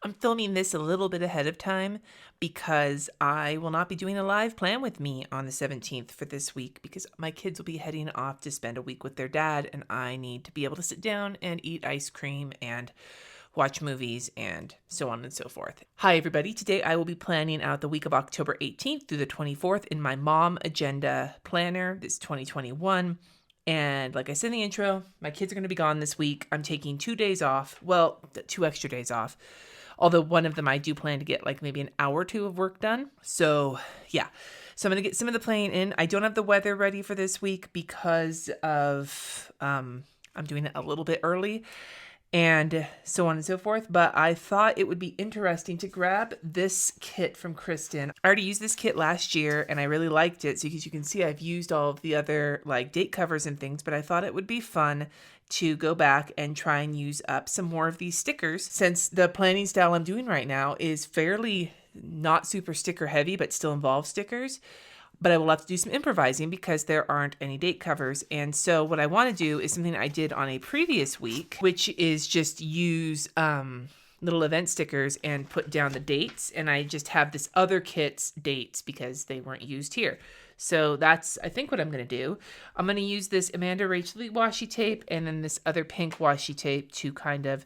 I'm filming this a little bit ahead of time because I will not be doing a live plan with me on the 17th for this week because my kids will be heading off to spend a week with their dad, and I need to be able to sit down and eat ice cream and watch movies and so on and so forth. Hi, everybody. Today I will be planning out the week of October 18th through the 24th in my Momagenda planner. This 2021. And like I said in the intro, my kids are going to be gone this week. I'm taking 2 days off. Well, 2 extra days off. Although one of them I do plan to get like maybe an hour or two of work done. So yeah. So I'm going to get some of the planning in. I don't have the weather ready for this week because of I'm doing it a little bit early and so on and so forth. But I thought it would be interesting to grab this kit from Kristen. I already used this kit last year and I really liked it. So as you can see, I've used all of the other like date covers and things, but I thought it would be fun to go back and try and use up some more of these stickers, since the planning style I'm doing right now is fairly not super sticker heavy, but still involves stickers. But I will have to do some improvising because there aren't any date covers. And so what I want to do is something I did on a previous week, which is just use little event stickers and put down the dates. And I just have this other kit's dates because they weren't used here. So that's, I think, what I'm going to do. I'm going to use this Amanda Rachel washi tape and then this other pink washi tape to kind of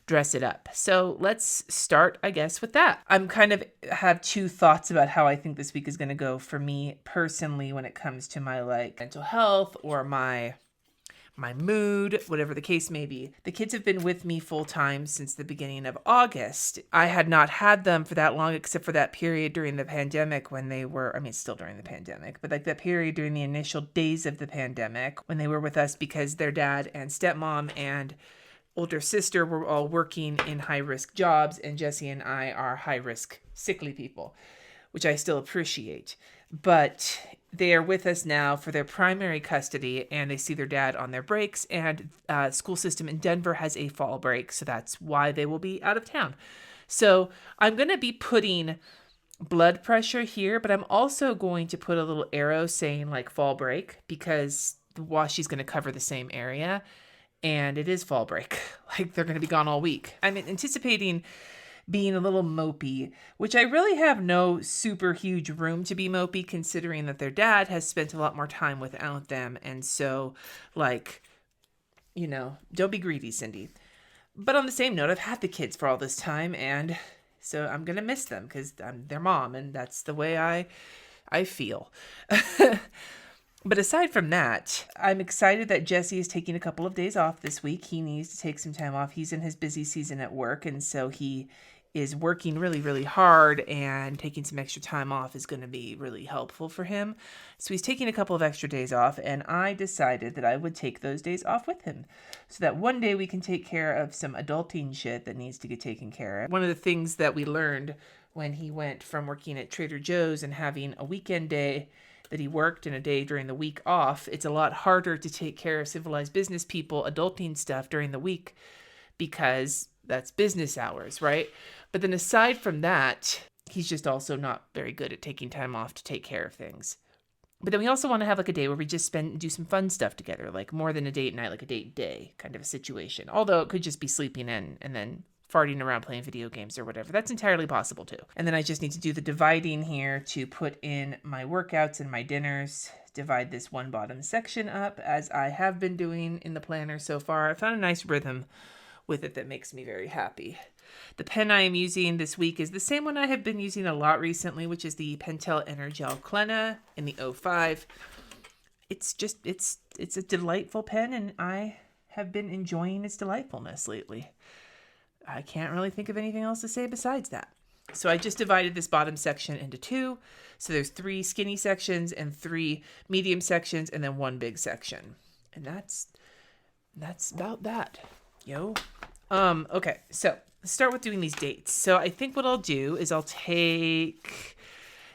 dress it up. So let's start, I guess, with that. I'm kind of have two thoughts about how I think this week is going to go for me personally when it comes to my like mental health or my mood, whatever the case may be. The kids have been with me full time since the beginning of August. I had not had them for that long, except for that period during the pandemic when they were, I mean, still during the pandemic, but like that period during the initial days of the pandemic when they were with us because their dad and stepmom and older sister were all working in high-risk jobs, and Jesse and I are high-risk sickly people, which I still appreciate. But they are with us now for their primary custody, and they see their dad on their breaks, and school system in Denver has a fall break, so that's why they will be out of town. So I'm going to be putting blood pressure here, but I'm also going to put a little arrow saying like fall break because the washi's going to cover the same area. And it is fall break. Like they're going to be gone all week. I'm anticipating being a little mopey, which I really have no super huge room to be mopey considering that their dad has spent a lot more time without them. And so like, don't be greedy, Cindy. But on the same note, I've had the kids for all this time. And so I'm going to miss them because I'm their mom. And that's the way I feel. But aside from that, I'm excited that Jesse is taking a couple of days off this week. He needs to take some time off. He's in his busy season at work, and so he is working really, really hard, and taking some extra time off is going to be really helpful for him. So he's taking a couple of extra days off, and I decided that I would take those days off with him so that one day we can take care of some adulting shit that needs to get taken care of. One of the things that we learned when he went from working at Trader Joe's and having a weekend day that he worked and a day during the week off, it's a lot harder to take care of civilized business people adulting stuff during the week because that's business hours, right? But then aside from that, he's just also not very good at taking time off to take care of things. But then we also want to have like a day where we just do some fun stuff together, like more than a date night, like a date day kind of a situation. Although it could just be sleeping in and then farting around playing video games or whatever. That's entirely possible too. And then I just need to do the dividing here to put in my workouts and my dinners, divide this one bottom section up as I have been doing in the planner so far. I found a nice rhythm with it that makes me very happy. The pen I am using this week is the same one I have been using a lot recently, which is the Pentel Energel Clena in the 05. It's a delightful pen, and I have been enjoying its delightfulness lately. I can't really think of anything else to say besides that. So I just divided this bottom section into two. So there's 3 skinny sections and 3 medium sections and then 1 big section. And that's about that. Okay, so let's start with doing these dates. So I think what I'll do is I'll take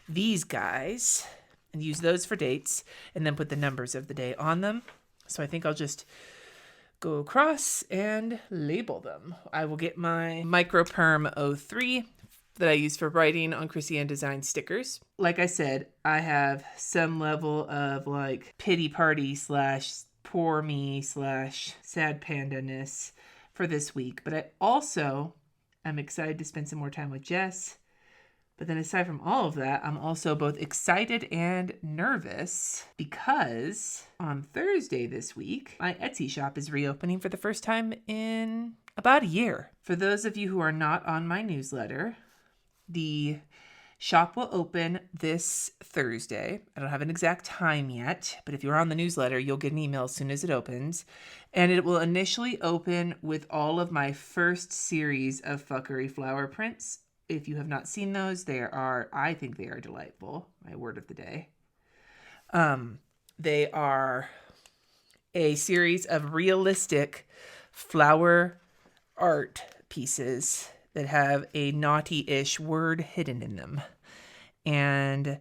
these guys and use those for dates and then put the numbers of the day on them. So I think I'll just go across and label them. I will get my Microperm 03 that I use for writing on Chrissy Ann Design stickers. Like I said, I have some level of like pity party / poor me / sad panda-ness for this week. But I also I'm excited to spend some more time with Jess. But then aside from all of that, I'm also both excited and nervous because on Thursday this week, my Etsy shop is reopening for the first time in about a year. For those of you who are not on my newsletter, the shop will open this Thursday. I don't have an exact time yet, but if you're on the newsletter, you'll get an email as soon as it opens. And it will initially open with all of my first series of fuckery flower prints. If you have not seen those, I think they are delightful. My word of the day. They are a series of realistic flower art pieces that have a naughty-ish word hidden in them. And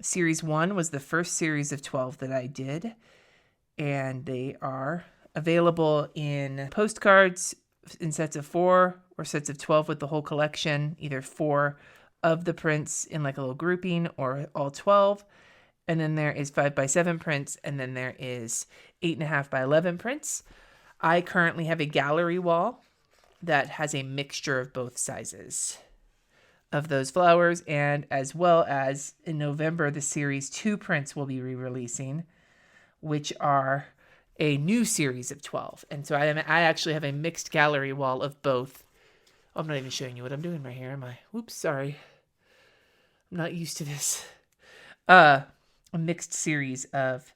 series 1 was the first series of 12 that I did. And they are available in postcards in sets of 4 or sets of 12 with the whole collection, either 4 of the prints in like a little grouping or all 12. And then there is 5x7 prints, and then there is 8.5x11 prints. I currently have a gallery wall that has a mixture of both sizes of those flowers, and as well as in November, the series 2 prints will be re-releasing, which are a new series of 12. And so I actually have a mixed gallery wall of both. Oh, I'm not even showing you what I'm doing right here, am I? Oops, sorry. I'm not used to this. A mixed series of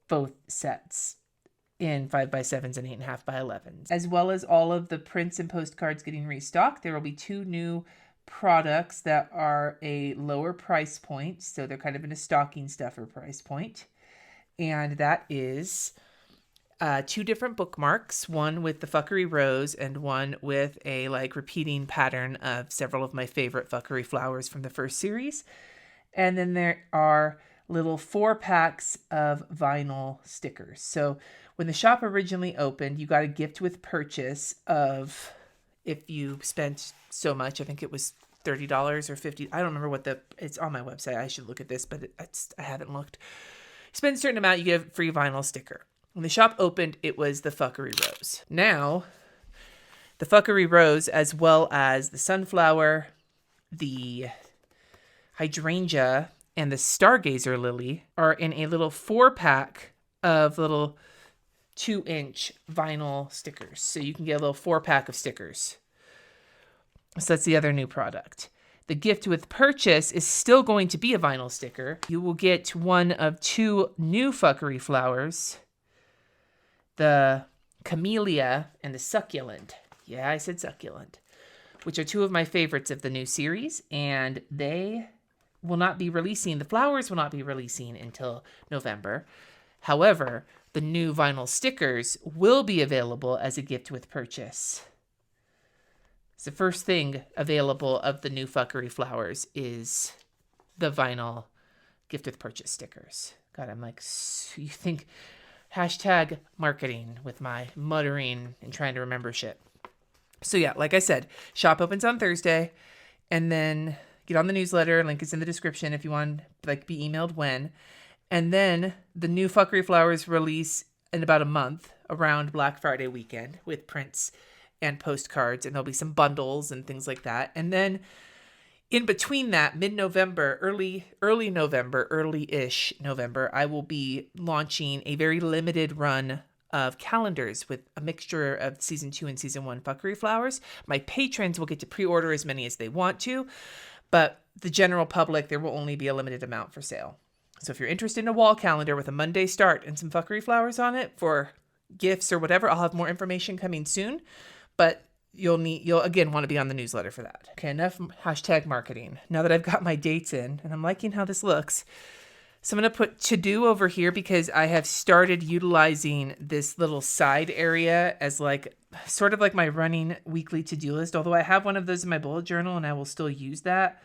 both sets in 5x7s and 8.5x11s. As well as all of the prints and postcards getting restocked, there will be 2 new products that are a lower price point. So they're kind of in a stocking stuffer price point. And that is 2 different bookmarks, one with the fuckery rose and one with a repeating pattern of several of my favorite fuckery flowers from the first series. And then there are little 4 packs of vinyl stickers. So when the shop originally opened, you got a gift with purchase of, if you spent so much, I think it was $30 or $50. I don't remember it's on my website. I should look at this, but I haven't looked. Spend a certain amount, you get a free vinyl sticker. When the shop opened, it was the fuckery rose. Now, the fuckery rose, as well as the sunflower, the hydrangea, and the stargazer lily, are in a little 4-pack of little 2-inch vinyl stickers. So you can get a little 4-pack of stickers. So that's the other new product. The gift with purchase is still going to be a vinyl sticker. You will get one of 2 new fuckery flowers, the camellia and the succulent. Yeah, I said succulent, which are 2 of my favorites of the new series, and the flowers will not be releasing until November. However, the new vinyl stickers will be available as a gift with purchase. It's the first thing available of the new fuckery flowers is the vinyl gift with purchase stickers. God, I'm like, you think hashtag marketing with my muttering and trying to remember shit. So yeah, like I said, shop opens on Thursday, and then get on the newsletter. Link is in the description if you want to be emailed when. And then the new fuckery flowers release in about a month around Black Friday weekend with prints and postcards, and there'll be some bundles and things like that. And then in between that, mid-November, early November, early-ish November, I will be launching a very limited run of calendars with a mixture of season 2 and season 1 fuckery flowers. My patrons will get to pre-order as many as they want to, but the general public, there will only be a limited amount for sale. So if you're interested in a wall calendar with a Monday start and some fuckery flowers on it for gifts or whatever, I'll have more information coming soon, but you'll again want to be on the newsletter for that. Okay, enough hashtag marketing. Now that I've got my dates in and I'm liking how this looks, so I'm going to put to-do over here because I have started utilizing this little side area as sort of like my running weekly to-do list, although I have one of those in my bullet journal and I will still use that.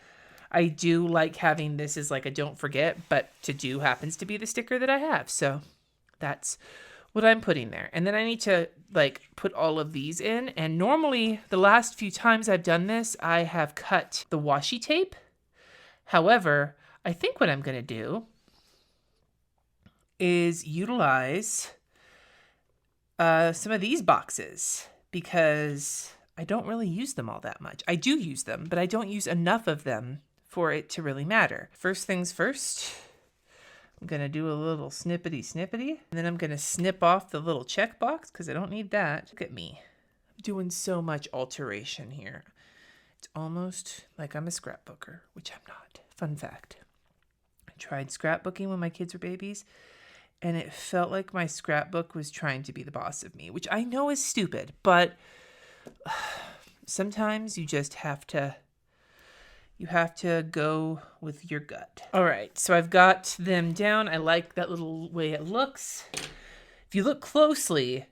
I do like having this as a don't forget, but to-do happens to be the sticker that I have. So that's what I'm putting there. And then I need to put all of these in. And normally the last few times I've done this, I have cut the washi tape. However, I think what I'm going to do is utilize some of these boxes because I don't really use them all that much. I do use them, but I don't use enough of them for it to really matter. First things first, I'm going to do a little snippety snippety. And then I'm going to snip off the little checkbox because I don't need that. Look at me. I'm doing so much alteration here. It's almost like I'm a scrapbooker, which I'm not. Fun fact. I tried scrapbooking when my kids were babies, and it felt like my scrapbook was trying to be the boss of me, which I know is stupid, but sometimes you just have to go with your gut. All right, so I've got them down. I like that little way it looks. If you look closely,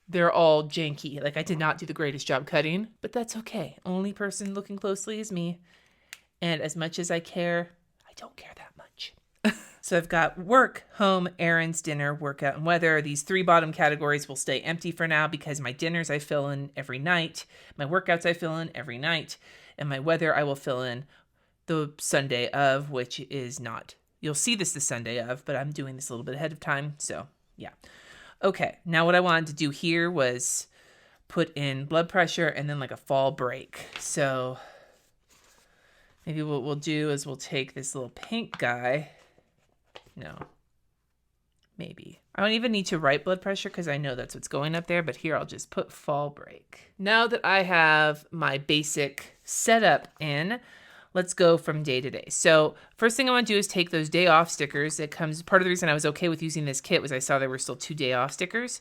they're all janky. Like, I did not do the greatest job cutting, but that's okay. Only person looking closely is me. And as much as I care, I don't care that much. So I've got work, home, errands, dinner, workout, and weather. These 3 bottom categories will stay empty for now because my dinners I fill in every night. My workouts I fill in every night. And my weather I will fill in the Sunday of, which is not. You'll see this the Sunday of, but I'm doing this a little bit ahead of time. So, yeah. Okay, now what I wanted to do here was put in blood pressure and then like a fall break. So maybe what we'll do is we'll take this little pink guy. No, maybe. I don't even need to write blood pressure because I know that's what's going up there, but here I'll just put fall break. Now that I have my basic setup in, let's go from day to day. So first thing I want to do is take those day off stickers. Part of the reason I was okay with using this kit was I saw there were still 2 day off stickers.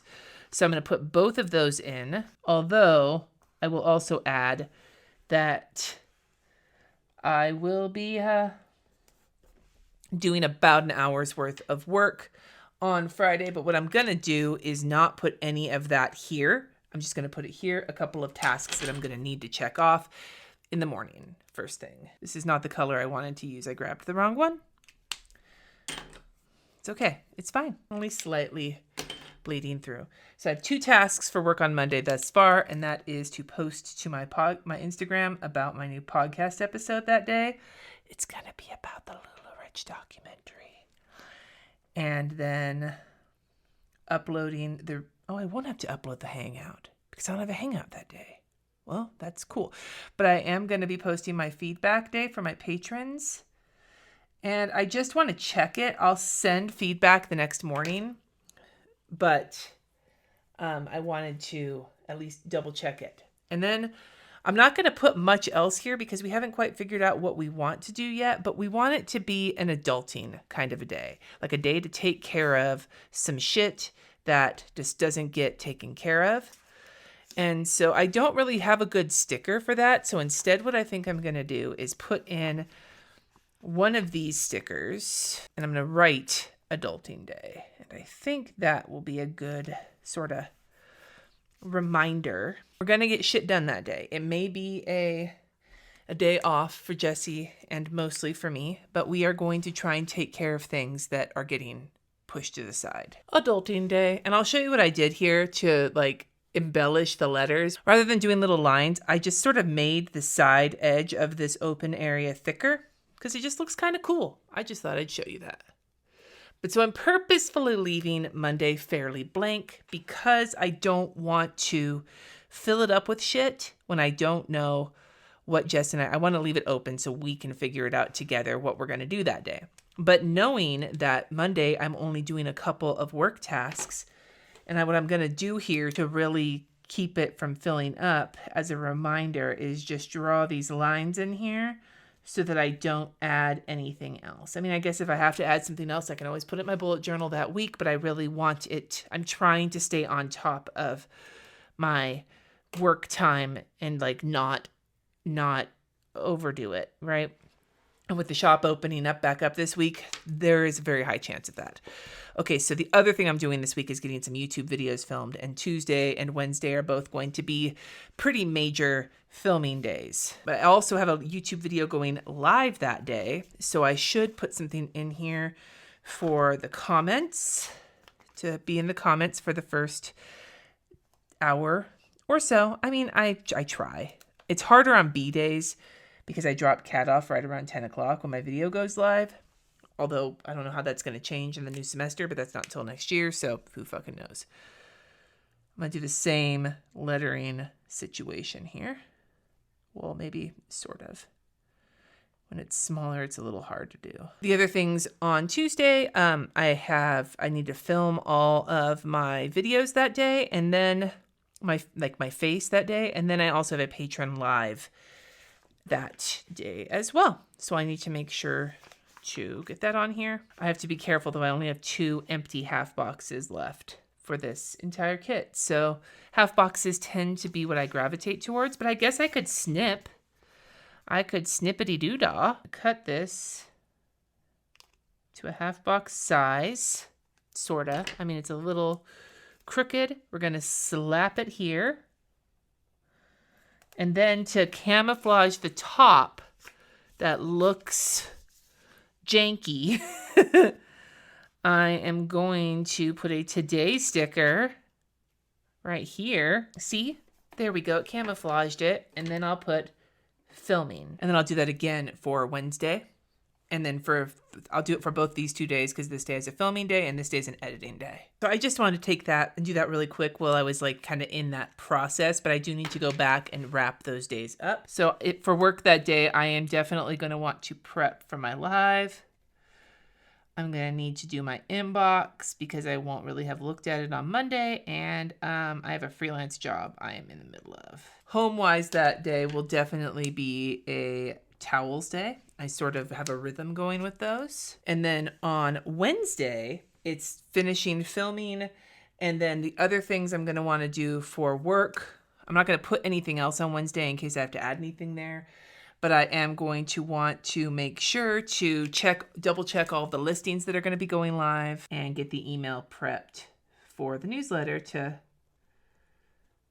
So I'm going to put both of those in, although I will also add that I will be doing about an hour's worth of work on Friday, but what I'm going to do is not put any of that here. I'm just going to put it here, a couple of tasks that I'm going to need to check off in the morning, first thing. This is not the color I wanted to use. I grabbed the wrong one. It's okay. It's fine. Only slightly bleeding through. So I have 2 tasks for work on Monday thus far, and that is to post to my Instagram about my new podcast episode that day. It's going to be about the Lula Rich documentary. And then uploading I won't have to upload the Hangout because I don't have a Hangout that day. Well, that's cool. But I am going to be posting my feedback day for my patrons. And I just want to check it. I'll send feedback the next morning. But I wanted to at least double check it. And then I'm not going to put much else here because we haven't quite figured out what we want to do yet. But we want it to be an adulting kind of a day. Like a day to take care of some shit that just doesn't get taken care of. And so I don't really have a good sticker for that. So instead, what I think I'm going to do is put in one of these stickers and I'm going to write Adulting Day. And I think that will be a good sort of reminder. We're going to get shit done that day. It may be a day off for Jesse and mostly for me, but we are going to try and take care of things that are getting pushed to the side. Adulting Day. And I'll show you what I did here to embellish the letters. Rather than doing little lines, I just sort of made the side edge of this open area thicker because it just looks kind of cool. I just thought I'd show you that. But so I'm purposefully leaving Monday fairly blank because I don't want to fill it up with shit when I don't know what Jess and I want to leave it open so we can figure it out together what we're going to do that day. But knowing that Monday I'm only doing a couple of work tasks, and what I'm going to do here to really keep it from filling up as a reminder is just draw these lines in here so that I don't add anything else. I mean, I guess if I have to add something else, I can always put it in my bullet journal that week, but I really want it. I'm trying to stay on top of my work time and not overdo it, right? And with the shop opening back up this week, there is a very high chance of that. Okay, so the other thing I'm doing this week is getting some YouTube videos filmed, and Tuesday and Wednesday are both going to be pretty major filming days. But I also have a YouTube video going live that day, so I should put something in here for the comments, to be in the comments for the first hour or so. I mean, I try. It's harder on B days because I drop Kat off right around 10 o'clock when my video goes live. Although I don't know how that's going to change in the new semester, but that's not until next year, so who fucking knows. I'm going to do the same lettering situation here. Well, maybe sort of. When it's smaller, it's a little hard to do. The other things on Tuesday, I need to film all of my videos that day, and then my face that day, and then I also have a Patreon live that day as well. So I need to make sure to get that on here. I have to be careful though. I only have 2 empty half boxes left for this entire kit. So half boxes tend to be what I gravitate towards, but I guess I could snip. I could snippity-doo-dah. Cut this to a half box size, sorta. I mean, it's a little crooked. We're gonna slap it here. And then to camouflage the top that looks janky, I am going to put a today sticker right here. See? There we go. It camouflaged it. And then I'll put filming. And then I'll do that again for Wednesday. And then I'll do it for both these 2 days because this day is a filming day and this day is an editing day. So I just wanted to take that and do that really quick while I was like kind of in that process, but I do need to go back and wrap those days up. So for work that day, I am definitely going to want to prep for my live. I'm going to need to do my inbox because I won't really have looked at it on Monday. And I have a freelance job I am in the middle of. Home-wise that day will definitely be a towels day. I sort of have a rhythm going with those. And then on Wednesday, it's finishing filming. And then the other things I'm going to want to do for work, I'm not going to put anything else on Wednesday in case I have to add anything there. But I am going to want to make sure to double check all of the listings that are going to be going live and get the email prepped for the newsletter to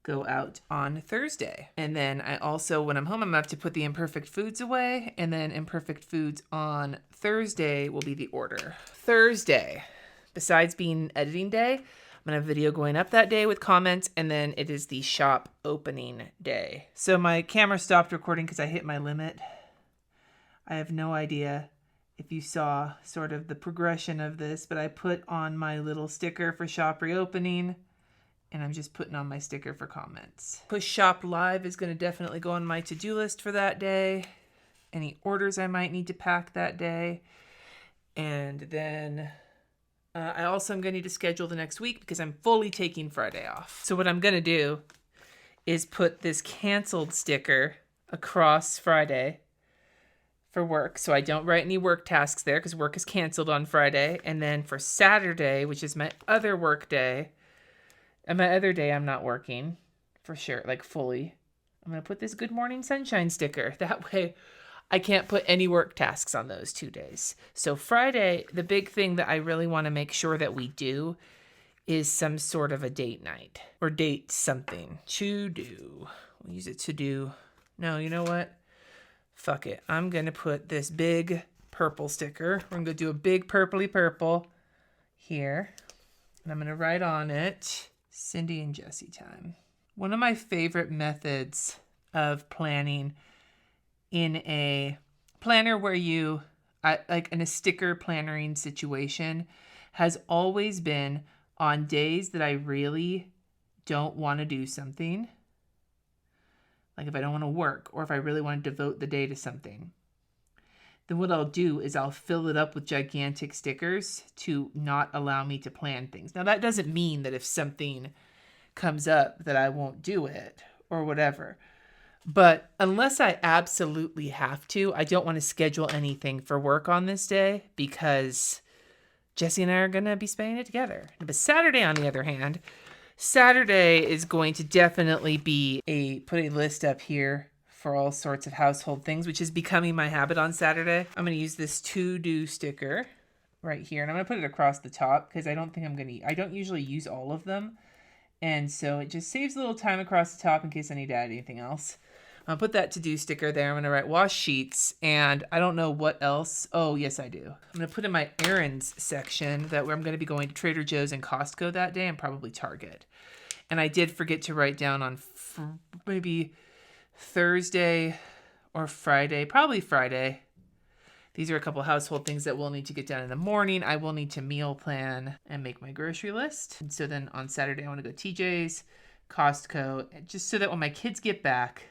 go out on Thursday. And then I also, when I'm home, I'm going to have to put the imperfect foods away. And then imperfect foods on Thursday will be the order. Thursday, besides being editing day, I'm going to have a video going up that day with comments. And then it is the shop opening day. So my camera stopped recording because I hit my limit. I have no idea if you saw sort of the progression of this, but I put on my little sticker for shop reopening. And I'm just putting on my sticker for comments. Push Shop Live is going to definitely go on my to-do list for that day. Any orders I might need to pack that day. And then I also am going to need to schedule the next week because I'm fully taking Friday off. So what I'm going to do is put this canceled sticker across Friday for work. So I don't write any work tasks there because work is canceled on Friday. And then for Saturday, which is my other work day, and my other day, I'm not working for sure, like fully. I'm going to put this Good Morning Sunshine sticker. That way I can't put any work tasks on those 2 days. So Friday, the big thing that I really want to make sure that we do is some sort of a date night or date something to do. We'll use it to do. No, you know what? Fuck it. I'm going to put this big purple sticker. We're going to do a big purpley purple here. And I'm going to write on it, Cindy and Jesse time. One of my favorite methods of planning in a planner where like in a sticker plannering situation has always been on days that I really don't want to do something. Like if I don't want to work or if I really want to devote the day to something. Then what I'll do is I'll fill it up with gigantic stickers to not allow me to plan things. Now, that doesn't mean that if something comes up that I won't do it or whatever. But unless I absolutely have to, I don't want to schedule anything for work on this day because Jesse and I are going to be spending it together. But Saturday, on the other hand, Saturday is going to definitely be put a list up here for all sorts of household things, which is becoming my habit on Saturday. I'm going to use this to-do sticker right here, and I'm going to put it across the top because I don't usually use all of them. And so it just saves a little time across the top in case I need to add anything else. I'll put that to-do sticker there. I'm going to write wash sheets, and I don't know what else. Oh, yes, I do. I'm going to put in my errands section where I'm going to be going to Trader Joe's and Costco that day and probably Target. And I did forget to write down on maybe Thursday or Friday, probably Friday, These are a couple household things that we'll need to get done in the morning. I will need to meal plan and make my grocery list. And so then on Saturday, I want to go TJ's, Costco, just so that when my kids get back,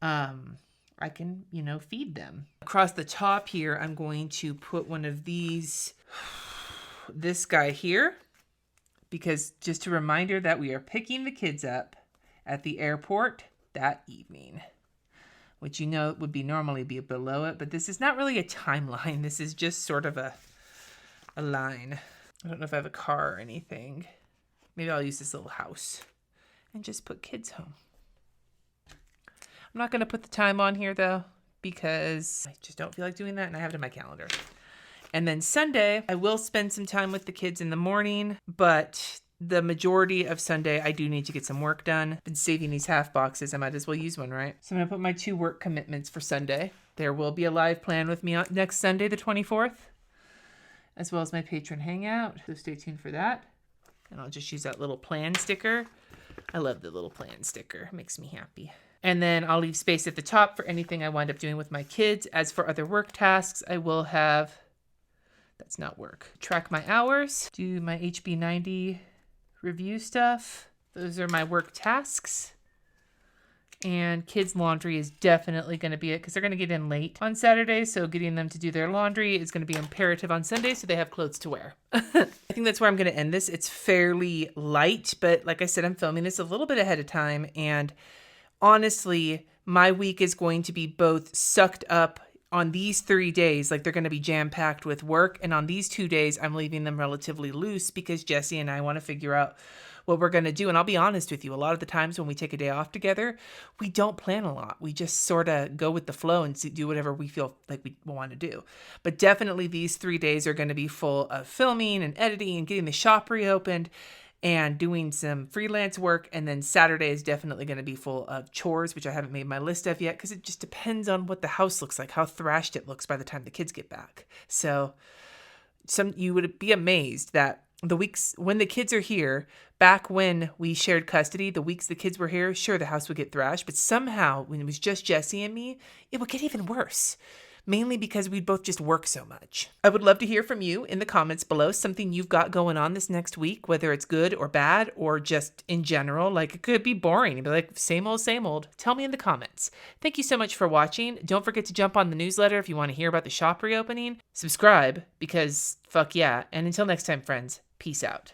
I can, feed them. Across the top here, I'm going to put one of these, this guy here, because just a reminder that we are picking the kids up at the airport that evening, which would be normally be below it, but this is not really a timeline. This is just sort of a line. I don't know if I have a car or anything. Maybe I'll use this little house and just put kids home. I'm not going to put the time on here though, because I just don't feel like doing that, and I have it in my calendar. And then Sunday, I will spend some time with the kids in the morning, but the majority of Sunday, I do need to get some work done. Been saving these half boxes. I might as well use one, right? So I'm going to put my 2 work commitments for Sunday. There will be a live plan with me on next Sunday, the 24th, as well as my patron hangout. So stay tuned for that. And I'll just use that little plan sticker. I love the little plan sticker. It makes me happy. And then I'll leave space at the top for anything I wind up doing with my kids. As for other work tasks, I will have, that's not work, track my hours, do my HB90 review stuff. Those are my work tasks. And kids' laundry is definitely going to be it because they're going to get in late on Saturday. So getting them to do their laundry is going to be imperative on Sunday so they have clothes to wear. I think that's where I'm going to end this. It's fairly light, but like I said, I'm filming this a little bit ahead of time. And honestly, my week is going to be both sucked up on these 3 days, like they're going to be jam-packed with work. And on these 2 days, I'm leaving them relatively loose because Jesse and I want to figure out what we're going to do. And I'll be honest with you, a lot of the times when we take a day off together, we don't plan a lot. We just sort of go with the flow and do whatever we feel like we want to do. But definitely these 3 days are going to be full of filming and editing and getting the shop reopened and doing some freelance work. And then Saturday is definitely going to be full of chores, which I haven't made my list of yet because it just depends on what the house looks like, how thrashed it looks by the time the kids get back. So you would be amazed that the weeks when the kids are here, back when we shared custody, the weeks the kids were here, sure, the house would get thrashed, but somehow when it was just Jesse and me, it would get even worse. Mainly because we'd both just work so much. I would love to hear from you in the comments below, something you've got going on this next week, whether it's good or bad, or just in general, like it could be boring. It'd be like, same old, same old. Tell me in the comments. Thank you so much for watching. Don't forget to jump on the newsletter if you want to hear about the shop reopening. Subscribe, because fuck yeah. And until next time, friends, peace out.